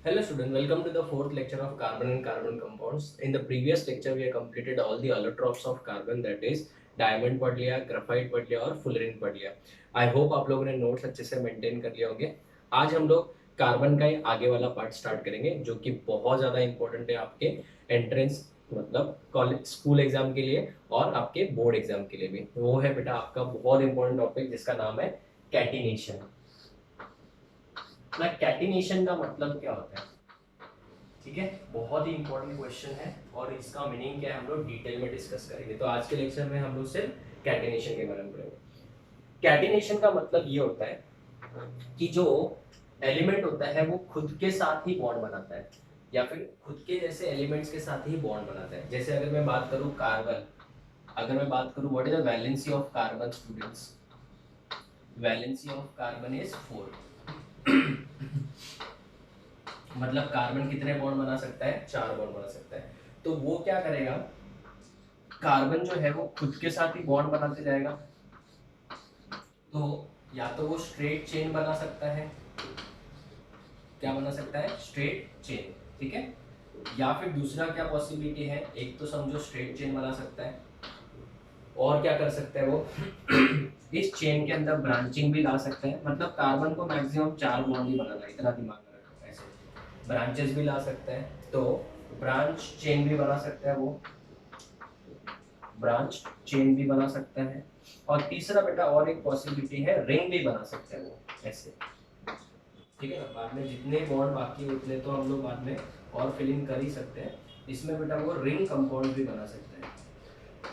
Hello student, welcome to the fourth lecture of carbon and carbon compounds. In the previous lecture, we have completed all the allotropes of carbon, that is diamond पढ़ लिया, graphite पढ़ लिया और fullerene पढ़ लिया. I hope आप लोगों ने नोट्स अच्छे से मेंटेन कर लिए होंगे. आज हम लोग कार्बन का ही आगे वाला पार्ट स्टार्ट करेंगे जो कि बहुत ज़्यादा इंपॉर्टेंट है आपके एंट्रेंस मतलब कॉलेज स्कूल एग्जाम के लिए और आपके बोर्ड एग्जाम के लिए भी. वो है बेटा आपका बहुत इंपॉर्टेंट टॉपिक जिसका नाम है कैटिनेशन. ना कैटिनेशन का मतलब क्या होता है? ठीक है, बहुत ही इंपॉर्टेंट क्वेश्चन है और इसका मीनिंग क्या है हम लोग डिटेल में डिस्कस करेंगे. तो आज के लेक्चर में हम लोग सिर्फ कैटिनेशन के बारे में पढ़ेंगे. कैटिनेशन का मतलब ये होता है कि जो एलिमेंट होता है वो खुद के साथ ही बॉन्ड बनाता है या फिर खुद के जैसे एलिमेंट्स के साथ ही बॉन्ड बनाता है. जैसे अगर मैं बात करूं कार्बन, अगर मैं बात करूं what is the valency of carbon students, valency of carbon is 4. मतलब कार्बन कितने बॉन्ड बना सकता है? 4 बॉन्ड बना सकता है. तो वो क्या करेगा, कार्बन जो है वो खुद के साथ ही बॉन्ड बनाते जाएगा. तो या तो वो स्ट्रेट चेन बना सकता है, क्या बना सकता है? Straight chain. ठीक है, या फिर दूसरा क्या पॉसिबिलिटी है, एक तो समझो स्ट्रेट चेन बना सकता है और क्या कर सकता है वो इस चेन के अंदर ब्रांचिंग भी ला सकते हैं. मतलब कार्बन को मैक्सिमम 4 बॉन्ड ही बनाना है, इतना दिमाग में रखो. ऐसे ब्रांचेस भी ला सकते हैं, तो ब्रांच चेन भी बना सकता है वो, ब्रांच चेन भी बना सकता है. और तीसरा बेटा और एक पॉसिबिलिटी है, रिंग भी बना सकता है वो ऐसे. ठीक है ना, बाद में जितने बॉन्ड बाकी उतने तो हम लोग बाद में और फिलिंग कर ही सकते हैं. इसमें बेटा वो रिंग कंपाउंड भी बना सकते हैं.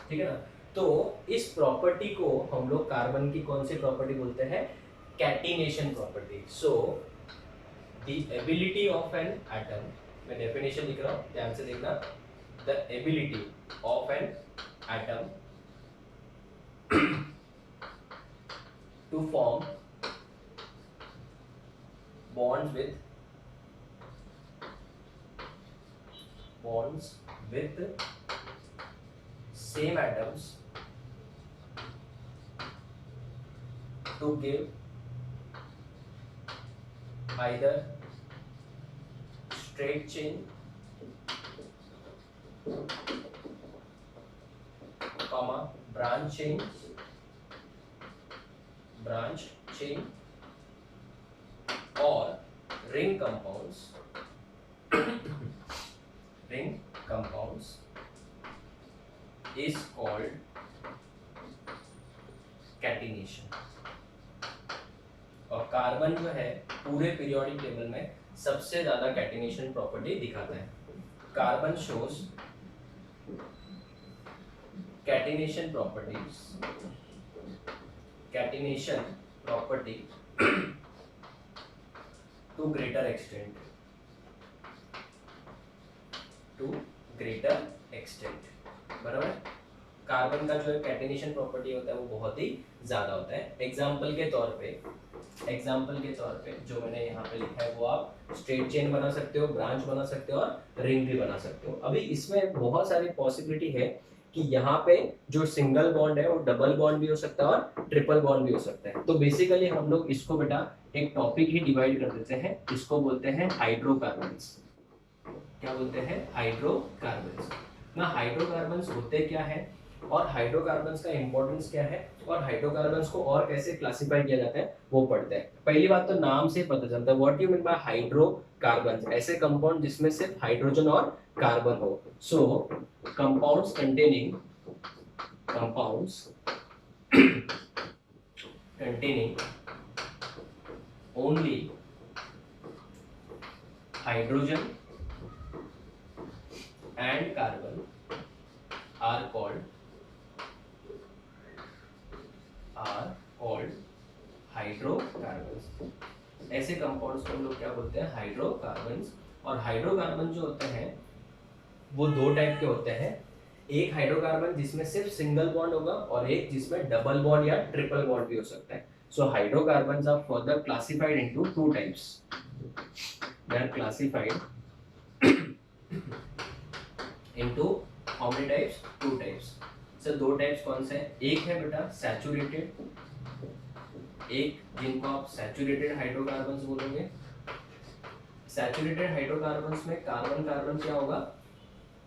ठीक है ना. तो इस प्रॉपर्टी को हम लोग कार्बन की कौन सी प्रॉपर्टी बोलते हैं? Catenation property. So the ability of an atom, मैं डेफिनेशन लिख रहा हूँ, ध्यान से देखना. The ability of an atom to form bonds with same atoms to give either straight chain comma branch chain or ring compounds is called catenation. और carbon जो है पूरे पीरियोडिक टेबल में सबसे ज्यादा कैटिनेशन प्रॉपर्टी दिखाता है. Carbon shows catenation property to greater extent. बराबर. कार्बन का जो है कैटिनेशन प्रॉपर्टी होता है वो बहुत ही ज्यादा होता है. एग्जाम्पल के तौर पे जो मैंने यहाँ पे लिखा है वो आप स्ट्रेट चेन बना सकते हो, ब्रांच बना सकते हो और रिंग भी बना सकते हो. अभी इसमें बहुत सारी पॉसिबिलिटी है कि यहाँ पे जो सिंगल बॉन्ड है वो डबल बॉन्ड भी हो सकता है और ट्रिपल बॉन्ड भी हो सकता है. तो बेसिकली हम लोग इसको बेटा एक टॉपिक ही डिवाइड कर देते हैं. इसको बोलते हैं हाइड्रोकार्बन्स. क्या बोलते हैं? हाइड्रोकार्बन्स. ना हाइड्रोकार्बन्स होते क्या है और हाइड्रोकार्बन्स का इंपॉर्टेंस क्या है और हाइड्रोकार्बन्स को और कैसे क्लासिफाई किया जाता है वो पढ़ते हैं. पहली बात तो नाम से पता चलता है. What you mean by hydrocarbons? ऐसे कंपाउंड जिसमें सिर्फ हाइड्रोजन और कार्बन हो. So compounds containing only hydrogen and carbon are called hydrocarbons. ऐसे कंपाउंड्स को हम लोग क्या बोलते हैं? हाइड्रोकार्बन्स. और हाइड्रोकार्बन जो होते हैं वो दो टाइप के होते हैं. एक हाइड्रोकार्बन जिसमें सिर्फ सिंगल बॉन्ड होगा और एक जिसमें डबल बॉन्ड या ट्रिपल बॉन्ड भी हो सकता है. So hydrocarbons are further classified into two types. They are classified into how many types? Two types. Sir दो टाइप्स कौन से हैं? एक है बेटा सैचुरेटेड, एक जिनको आप सैचुरेटेड हाइड्रोकार्बन्स बोलोगे. सैचुरेटेड हाइड्रोकार्बन्स में कार्बन कार्बन क्या होगा,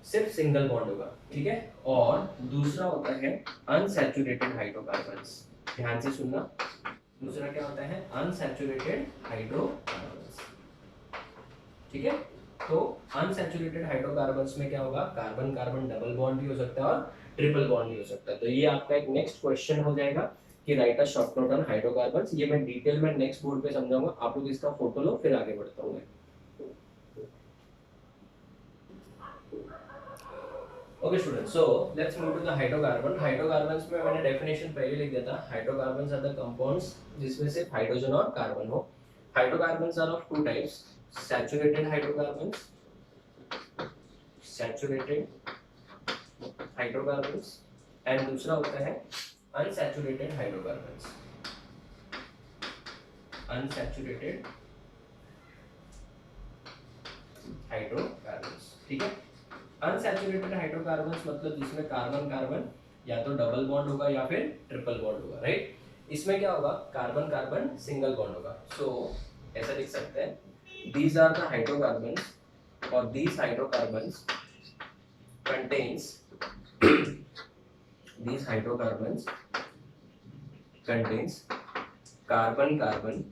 सिर्फ सिंगल बॉन्ड होगा, ठीक है। और दूसरा होता है अनसैचुरेटेड हाइड्रोकार्बन्स, ध्यान से सुनना, दूसरा क्या होता है, अनसैचुरेटेड हाइड्रोकार्बन्स, ठीक है। तो अनसैचुरेटेड हाइड्रोकार्बन्स में क्या होगा, कार्बन कार्बन डबल बॉन्ड भी हो सकता है और ट्रिपल बॉन्ड भी हो सकता है। तो ये आपका एक नेक्स्ट क्वेश्चन हो जाएगा कि right a short note on hydrocarbons. ये मैं डिटेल में नेक्स्ट बोर्ड पे समझाऊंगा, आप लोग इसका फोटो लो फिर आगे बढ़ता हूँ मैं। Okay student, so let's move to the hydrocarbon. Hydrocarbons में मैंने डेफिनेशन पहले लिख दिया था, हाइड्रोकार्बन्स आर द कंपाउंड्स जिसमें सिर्फ हाइड्रोजन और कार्बन हो। Hydrocarbons are of two types, saturated hydrocarbons, saturated hydrocarbons, and दूसरा होता है अनसैचुरेटेड हाइड्रोकार्बन्स, अनसैचुरेटेड हाइड्रोकार्बन्स, ठीक है। अनसैचुरेटेड हाइड्रोकार्बन्स मतलब जिसमें कार्बन कार्बन या तो डबल बॉन्ड होगा या फिर ट्रिपल बॉन्ड होगा, राइट। इसमें क्या होगा, कार्बन कार्बन सिंगल बॉन्ड होगा। सो ऐसा लिख सकते हैं, these are the hydrocarbons or these hydrocarbons contains these hydrocarbons contains carbon carbon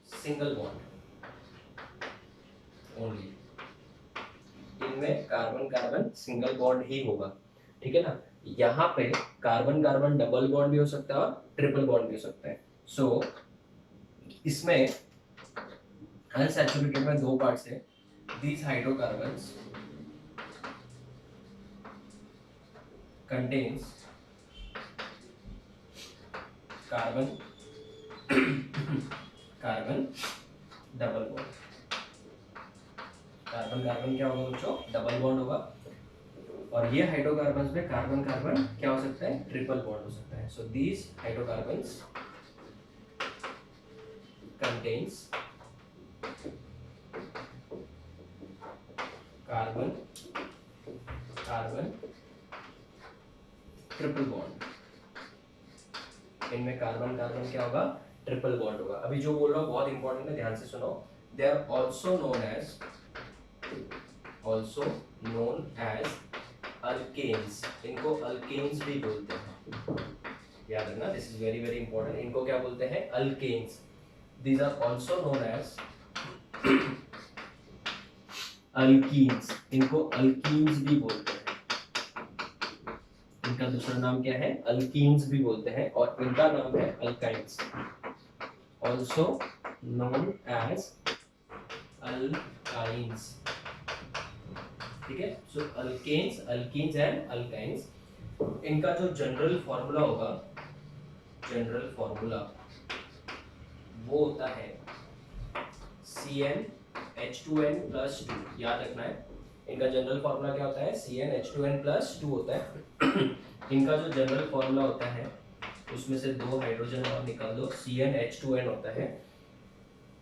single bond only, इनमें कार्बन कार्बन सिंगल बॉन्ड ही होगा, ठीक है ना। यहाँ पे कार्बन कार्बन डबल बॉन्ड भी हो सकता है और ट्रिपल बॉन्ड भी हो सकता है। सो इसमें अनसैचुरेटेड में दो पार्ट्स है, these hydrocarbons contains carbon carbon double bond, carbon carbon क्या होगा बच्चों, डबल बॉन्ड होगा। और ये हाइड्रोकार्बन्स में कार्बन कार्बन क्या हो सकता है, ट्रिपल बॉन्ड हो सकता है। So these hydrocarbons contains carbon carbon triple bond, इनमें कार्बन कार्बन क्या होगा, ट्रिपल बॉन्ड होगा। अभी जो बोल रहा हूँ बहुत इंपॉर्टेंट है, ध्यान से सुनो। They are also known as alkanes, इनको अल्केन्स भी बोलते हैं, याद रखना, this is very very important. इनको क्या बोलते हैं, alkanes. These are also known as alkenes, इनको अल्कीन्स भी बोलते हैं, इनका दूसरा नाम क्या है, अल्कीन्स भी बोलते हैं, और इनका नाम है alkynes, also known as alkynes, ठीक है। So alkanes, alkenes and alkynes, इनका जो जनरल फॉर्मूला होगा, जनरल फॉर्मूला वो होता है CnH2n+2, याद रखना है। इनका जनरल फॉर्मूला क्या होता है, CnH2n+2 होता है। इनका जो जनरल फॉर्मूला होता है उसमें से दो हाइड्रोजन और निकाल दो, CnH2n होता है।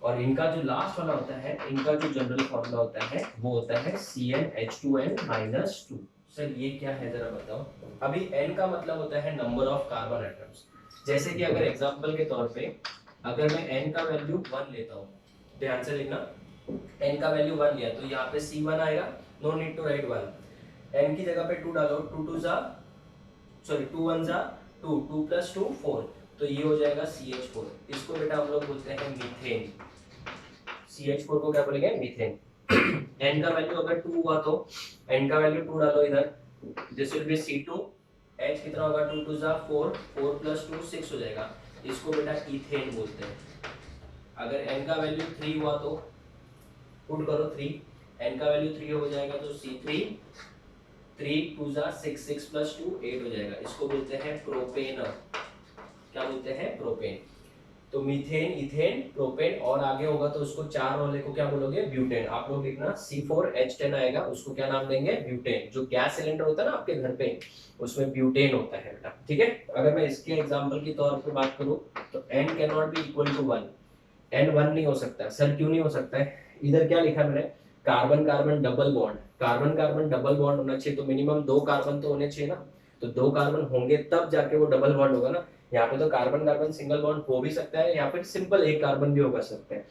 और इनका जो लास्ट वाला होता है, इनका जो जनरल फॉर्मूला होता है वो होता है CnH2n-2। सर ये क्या है जरा बताओ। अभी n का मतलब होता है नंबर ऑफ कार्बन एटम्स। जैसे कि अगर एग्जांपल के तौर पे अगर मैं n का वैल्यू 1 लेता हूँ, ध्यान से लिखना, n का वैल्यू 1 लिया तो यहाँ पे C1 आएगा, no need to write 1। n की जगह पे 2 डालो, 2 1 जा 2, 2 + 2 4, तो ये हो जाएगा CH4। इसको बेटा हम लोग बोलते हैं मीथेन। CH4 को क्या बोलेंगे, मीथेन। n का वैल्यू अगर 2 हुआ तो n का वैल्यू 2 डालो इधर, this will be C2। H कितना होगा, 2 2 जा 4, 4 + 2 6 हो जाएगा, इसको बेटा इथेन बोलते हैं। अगर n का वैल्यू 3 हुआ तो पुट करो 3, n का वैल्यू 3 हो जाएगा तो C3, 3 2 जा 6, 6 + 2 8 हो जाएगा, इसको बोलते हैं प्रोपेन। क्या बोलते हैं, प्रोपेन। तो मीथेन, इथेन, प्रोपेन, और आगे होगा तो उसको 4 वाले को क्या बोलोगे, ब्यूटेन। आप लोग लिखना C4H10 आएगा, उसको क्या नाम देंगे, ब्यूटेन। जो गैस सिलेंडर होता है ना आपके घर पे, उसमें ब्यूटेन होता है बेटा, ठीक है। अगर मैं इसके एग्जांपल के तौर पे बात करूं तो n can not be equal to 1, n 1 नहीं हो सकता। सर क्यों नहीं हो सकता है, इधर क्या लिखा मैंने, carbon carbon double bond, carbon carbon double bond होना चाहिए तो मिनिमम 2 कार्बन तो होने चाहिए ना, तो 2 कार्बन होंगे तब जाके वो डबल बॉन्ड होगा ना। यहाँ पे तो कार्बन कार्बन सिंगल बॉन्ड हो भी सकता है, यहाँ पे सिंपल एक कार्बन भी होगा सकता है।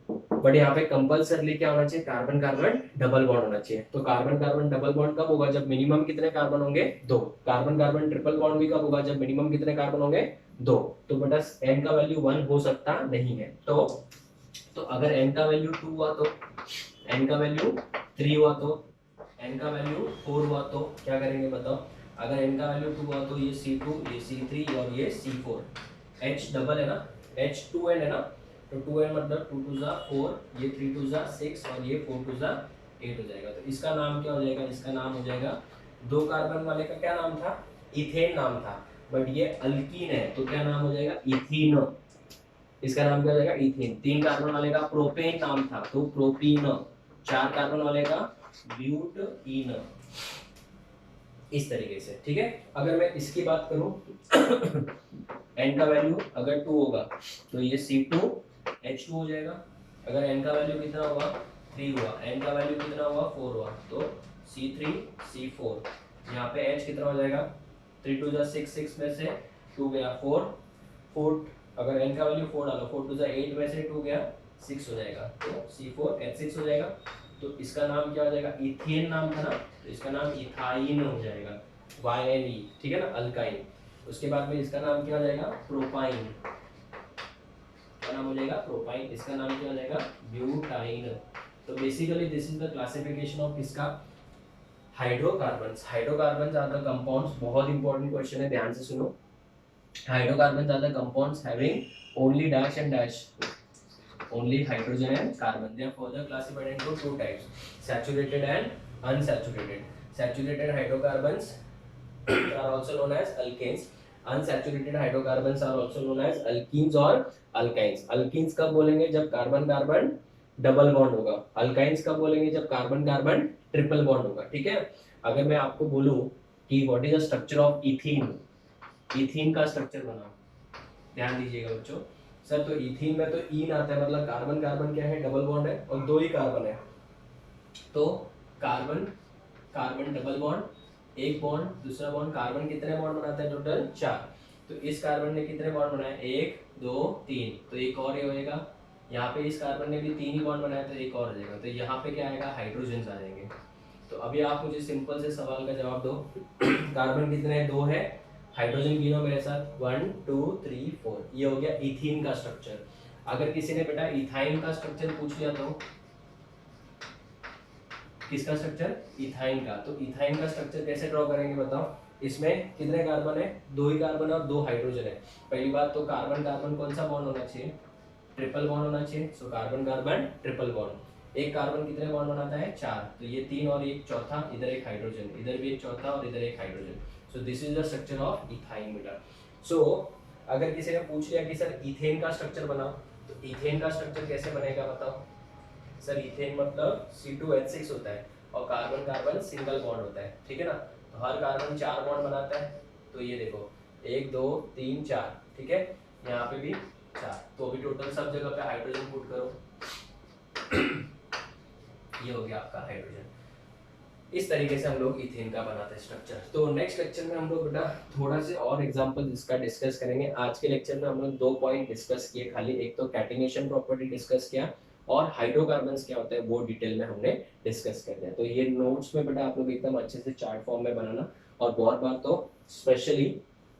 बट यहाँ पे कंपल्सरली क्या होना चाहिए, कार्बन कार्बन डबल बॉन्ड होना चाहिए। तो कार्बन कार्बन डबल बॉन्ड कब होगा, जब मिनिमम कितने कार्बन होंगे, 2। कार्बन कार्बन ट्रिपल बॉन्ड भी कब होगा, जब मिनिमम कितने कार्बन होंगे, 2। तो बेटा n का वैल्यू 1 हो सकता नहीं है। तो अगर n का वैल्यू 2 हुआ तो, n का वैल्यू 3 हुआ तो, n का वैल्यू 4 हुआ तो क्या करेंगे बताओ। अगर n का वैल्यू 2 हुआ तो ये C2, ये C3 और ये C4। H डबल है ना, H2n है ना, तो 2n मतलब 2 टू जा 4, ये 3 टू जा 6 और ये 4 टू जा 8 हो जाएगा। तो इसका नाम क्या हो जाएगा, इसका नाम हो जाएगा, 2 कार्बन वाले का क्या नाम था, इथेन नाम था। बट ये अल्कीन है तो क्या नाम हो जाएगा, इथीन। इसका नाम क्या हो जाएगा, इथीन। 3 कार्बन वाले का प्रोपेन नाम था तो प्रोपीन। 4 कार्बन वाले का ब्यूटीन। इस तरीके से, ठीक है। अगर मैं इसकी बात करूं n का वैल्यू अगर 2 होगा तो ये C2H2 हो जाएगा। अगर n का वैल्यू कितना हुआ, 3 हुआ, n का वैल्यू कितना हुआ, 4 हुआ, तो C3C4। यहाँ पे H कितना हो जाएगा, 3 टू जा 6, 6 में से 2 गया 4, 4। अगर n का वैल्यू 4 डालो, 4 टू जा 8 में से 2 गया 6 हो जाएगा, तो C4H6 हो जाएगा। तो इसका नाम क्या हो जाएगा, इथेन नाम था ना, तो इसका नाम इथाइन हो जाएगा, YNE, ठीक है ना, अल्काइन। उसके बाद में इसका नाम क्या हो जाएगा, प्रोपाइन। क्या नाम हो जाएगा, प्रोपाइन। इसका नाम क्या हो जाएगा, ब्यूटाइन। तो basically this is the classification of इसका hydrocarbons. Hydrocarbons are the compounds, बहुत इंपॉर्टेंट क्वेश्चन है, ध्यान से सुनो। Hydrocarbons are the compounds having only dash and dash, only hydrogen and carbon. They are further classified into 2 types, saturated and unsaturated. Saturated hydrocarbons are also known as alkanes. Unsaturated hydrocarbons are also known as alkenes or alkynes. Alkenes कब बोलेंगे, जब carbon carbon double bond होगा। Alkynes कब बोलेंगे, जब carbon carbon triple bond होगा, ठीक है। अगर मैं आपको बोलूं कि what is the structure of ethene, ethene का स्ट्रक्चर बनाओ, ध्यान दीजिएगा बच्चों। सर तो इथीन में तो ईन आता है, मतलब कार्बन कार्बन क्या है, डबल बॉन्ड है और 2 ही कार्बन है। तो कार्बन कार्बन डबल बॉन्ड, एक बॉन्ड, दूसरा बॉन्ड, कार्बन कितने बॉन्ड बनाता है, टोटल 4। तो इस कार्बन ने कितने बॉन्ड बनाए, 1 2 3, तो एक और ये होएगा। यहाँ पे इस कार्बन ने भी 3 ही बॉन्ड बनाया, तो एक और हो जाएगा। तो यहाँ पे क्या आएगा, हाइड्रोजन आ जाएंगे। तो अभी आप मुझे सिंपल से सवाल का जवाब दो। कार्बन कितने, 2 है, हाइड्रोजन गिनो मेरे साथ, 1 2 3 4। ये हो गया इथीन का स्ट्रक्चर। अगर किसी ने बेटा इथाइन का स्ट्रक्चर पूछ लिया तो, किसका स्ट्रक्चर, इथाइन का, तो इथाइन का स्ट्रक्चर कैसे ड्रॉ करेंगे बताओ। इसमें कितने कार्बन है, 2 ही कार्बन और 2 हाइड्रोजन है। पहली बात तो कार्बन कार्बन कौन सा बॉन्ड होना चाहिए, ट्रिपल बॉन्ड होना चाहिए। So carbon carbon triple bond. एक कार्बन कितने बॉन्ड बनाता है, 4, तो ये 3 और एक चौथा, इधर एक हाइड्रोजन, इधर भी एक चौथा और इधर एक hydrogen. So this is the structure of ethyne बेटा। सो अगर किसी ने पूछ लिया कि सर इथेन का स्ट्रक्चर बनाओ, तो इथेन का स्ट्रक्चर कैसे बनेगा बताओ। सर इथेन मतलब C2H6 होता है और कार्बन कार्बन सिंगल बॉन्ड होता है, ठीक है ना। तो हर कार्बन 4 बॉन्ड बनाता है, तो ये देखो 1 2 3 4, ठीक है। यहाँ पे भी 4, तो अभी टोटल सब जगह पे हाइड्रोजन पुट करो। ये हो गया आपका हाइड्रोजन। इस तरीके से हम लोग इथेन का बनाते हैं स्ट्रक्चर। तो नेक्स्ट लेक्चर में हम लोग बेटा थोड़ा से और एग्जांपल इसका डिस्कस करेंगे। आज के लेक्चर में हम लोग 2 पॉइंट डिस्कस किए खाली, एक तो कैटिनेशन प्रॉपर्टी डिस्कस किया और हाइड्रोकार्बन्स क्या होता है वो डिटेल में हमने डिस्कस कर दिया। तो ये नोट्स में बेटा आप लोग एकदम अच्छे से चार्ट फॉर्म में बनाना। और बहुत बार तो स्पेशली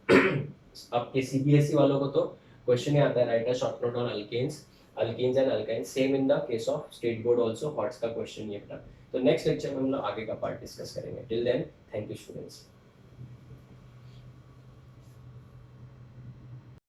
आपके CBSE वालों को तो क्वेश्चन ही आता है, write a short note on alkanes, alkenes and alkynes. Same in the case of state board also HOTS का क्वेश्चन ये बेटा। तो नेक्स्ट लेक्चर में हम लोग आगे का पार्ट डिस्कस करेंगे। Till then thank you students.